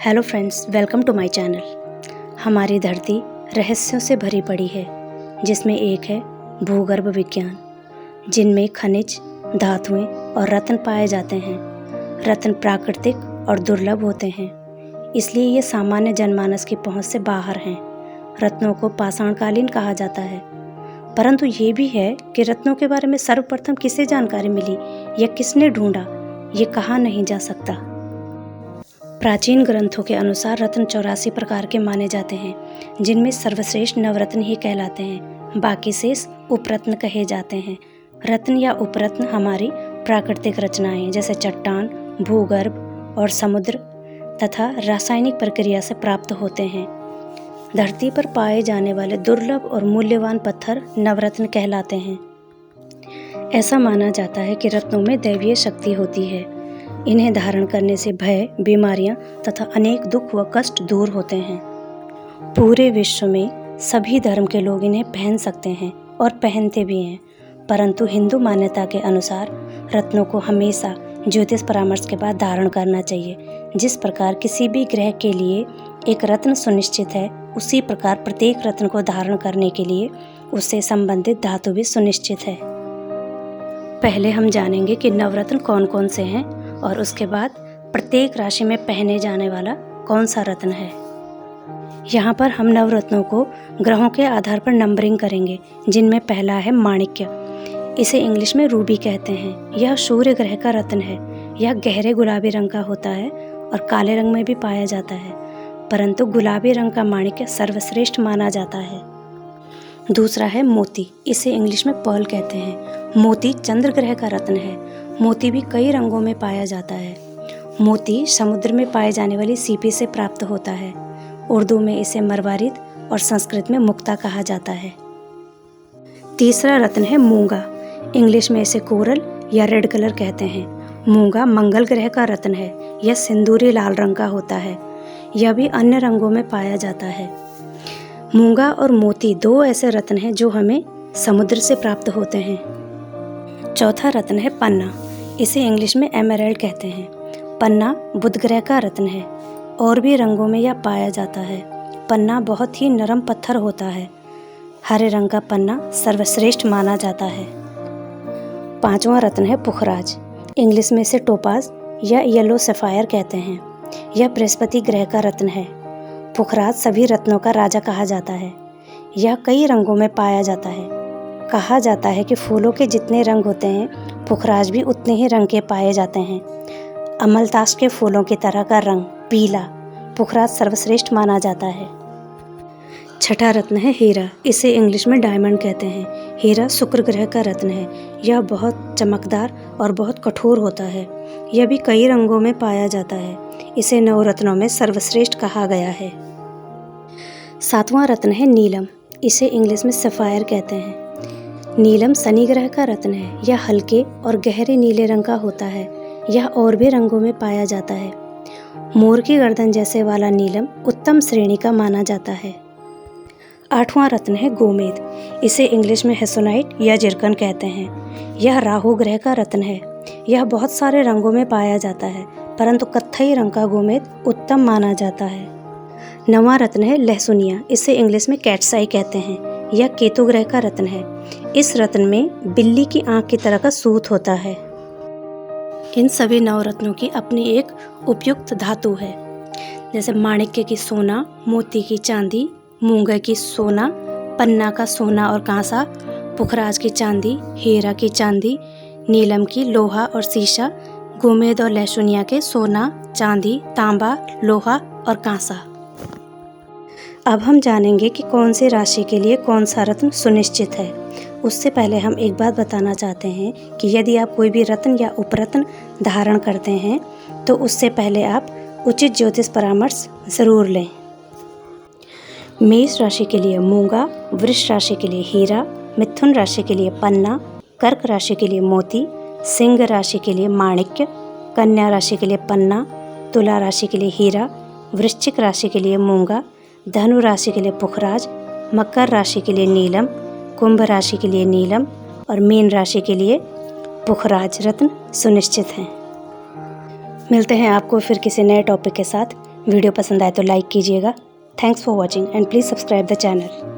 Hello friends, welcome to my channel. हमारी धरती रहस्यों से भरी पड़ी है, जिसमें एक है भूगर्भ विज्ञान, जिनमें खनिज, धातुएं और रत्न पाए जाते हैं। रत्न प्राकृतिक और दुर्लभ होते हैं, इसलिए ये सामान्य जनमानस की पहुंच से बाहर हैं। रत्नों को पाषाणकालीन कहा जाता है, परंतु ये भी है कि रत्नों के बारे में सर्वप्रथम किसे जानकारी मिली या किसने ढूंढा, ये कहा नहीं जा सकता। प्राचीन ग्रंथों के अनुसार रत्न 84 प्रकार के माने जाते हैं, जिनमें सर्वश्रेष्ठ नवरत्न ही कहलाते हैं। बाकी शेष उपरत्न कहे जाते हैं। रत्न या उपरत्न हमारी प्राकृतिक रचनाएं जैसे चट्टान, भूगर्भ और समुद्र तथा रासायनिक प्रक्रिया से प्राप्त होते हैं। धरती पर पाए जाने वाले दुर्लभ और मूल्यवान पत्थर नवरत्न कहलाते हैं। ऐसा माना जाता है कि रत्नों में दैवीय शक्ति होती है। इन्हें धारण करने से भय, बीमारियां तथा अनेक दुख व कष्ट दूर होते हैं। पूरे विश्व में सभी धर्म के लोग इन्हें पहन सकते हैं और पहनते भी हैं, परंतु हिंदू मान्यता के अनुसार रत्नों को हमेशा ज्योतिष परामर्श के बाद धारण करना चाहिए। जिस प्रकार किसी भी ग्रह के लिए एक रत्न सुनिश्चित है, उसी प्रकार प्रत्येक रत्न को धारण करने के लिए उससे संबंधित धातु भी सुनिश्चित है। पहले हम जानेंगे कि नवरत्न कौन कौन से हैं और उसके बाद प्रत्येक राशि में पहने जाने वाला कौन सा रत्न है। यहाँ पर हम नवरत्नों को ग्रहों के आधार पर नंबरिंग करेंगे, जिनमें पहला है माणिक्य। इसे इंग्लिश में रूबी कहते हैं। यह सूर्य ग्रह का रत्न है। यह गहरे गुलाबी रंग का होता है और काले रंग में भी पाया जाता है, परंतु गुलाबी रंग का माणिक्य सर्वश्रेष्ठ माना जाता है। दूसरा है मोती। इसे इंग्लिश में पर्ल कहते हैं। मोती चंद्र ग्रह का रत्न है। मोती भी कई रंगों में पाया जाता है। मोती समुद्र में पाए जाने वाली सीपी से प्राप्त होता है। उर्दू में इसे मरवारिद और संस्कृत में मुक्ता कहा जाता है। तीसरा रत्न है मूंगा। इंग्लिश में इसे कोरल या रेड कलर कहते हैं। मूंगा मंगल ग्रह का रत्न है। यह सिंदूरी लाल रंग का होता है। यह भी अन्य रंगों में पाया जाता है। मूंगा और मोती दो ऐसे रत्न हैं जो हमें समुद्र से प्राप्त होते हैं। चौथा रत्न है पन्ना। इसे इंग्लिश में एमेराल्ड कहते हैं। पन्ना बुध ग्रह का रत्न है। और भी रंगों में यह पाया जाता है। पन्ना बहुत ही नरम पत्थर होता है। हरे रंग का पन्ना सर्वश्रेष्ठ माना जाता है। पांचवा रत्न है पुखराज। इंग्लिश में इसे टोपाज या येलो सफायर कहते हैं। यह बृहस्पति ग्रह का रत्न है। पुखराज सभी रत्नों का राजा कहा जाता है। यह कई रंगों में पाया जाता है। कहा जाता है कि फूलों के जितने रंग होते हैं, पुखराज भी उतने ही रंग के पाए जाते हैं। अमलतास के फूलों की तरह का रंग पीला पुखराज सर्वश्रेष्ठ माना जाता है। छठा रत्न है हीरा। इसे इंग्लिश में डायमंड कहते हैं। हीरा शुक्र ग्रह का रत्न है। यह बहुत चमकदार और बहुत कठोर होता है। यह भी कई रंगों में पाया जाता है। इसे नवरत्नों में सर्वश्रेष्ठ कहा गया है। सातवां रत्न है नीलम। इसे इंग्लिश में सफायर कहते हैं। नीलम शनि ग्रह का रत्न है। यह हल्के और गहरे नीले रंग का होता है। यह और भी रंगों में पाया जाता है। मोर की गर्दन जैसे वाला नीलम उत्तम श्रेणी का माना जाता है। आठवां रत्न है गोमेद। इसे इंग्लिश में हेसोनाइट या जिरकन कहते हैं। यह राहु ग्रह का रत्न है। यह बहुत सारे रंगों में पाया जाता है, परंतु कत्थई रंग का गोमेद उत्तम माना जाता है। नवां रत्न है लहसुनिया। इसे इंग्लिश में कैट्साई कहते हैं। यह केतु ग्रह का रत्न है। इस रत्न में बिल्ली की आंख की तरह का सूत होता है। इन सभी नवरत्नों की अपनी एक उपयुक्त धातु है, जैसे माणिक्य की सोना, मोती की चांदी, मूंगा की सोना, पन्ना का सोना और कांसा, पुखराज की चांदी, हीरा की चांदी, नीलम की लोहा और शीशा, गोमेद और लहसुनिया के सोना, चांदी, तांबा, लोहा और कांसा। अब हम जानेंगे कि कौन सी राशि के लिए कौन सा रत्न सुनिश्चित है। उससे पहले हम एक बात बताना चाहते हैं कि यदि आप कोई भी रत्न या उपरत्न धारण करते हैं, तो उससे पहले आप उचित ज्योतिष परामर्श ज़रूर लें। मेष राशि के लिए मूंगा, वृष राशि के लिए हीरा, मिथुन राशि के लिए पन्ना, कर्क राशि के लिए मोती, सिंह राशि के लिए माणिक्य, कन्या राशि के लिए पन्ना, तुला राशि के लिए हीरा, वृश्चिक राशि के लिए मूंगा, धनु राशि के लिए पुखराज, मकर राशि के लिए नीलम, कुंभ राशि के लिए नीलम और मीन राशि के लिए पुखराज रत्न सुनिश्चित हैं। मिलते हैं आपको फिर किसी नए टॉपिक के साथ। वीडियो पसंद आए तो लाइक कीजिएगा। Thanks for watching and please subscribe the channel.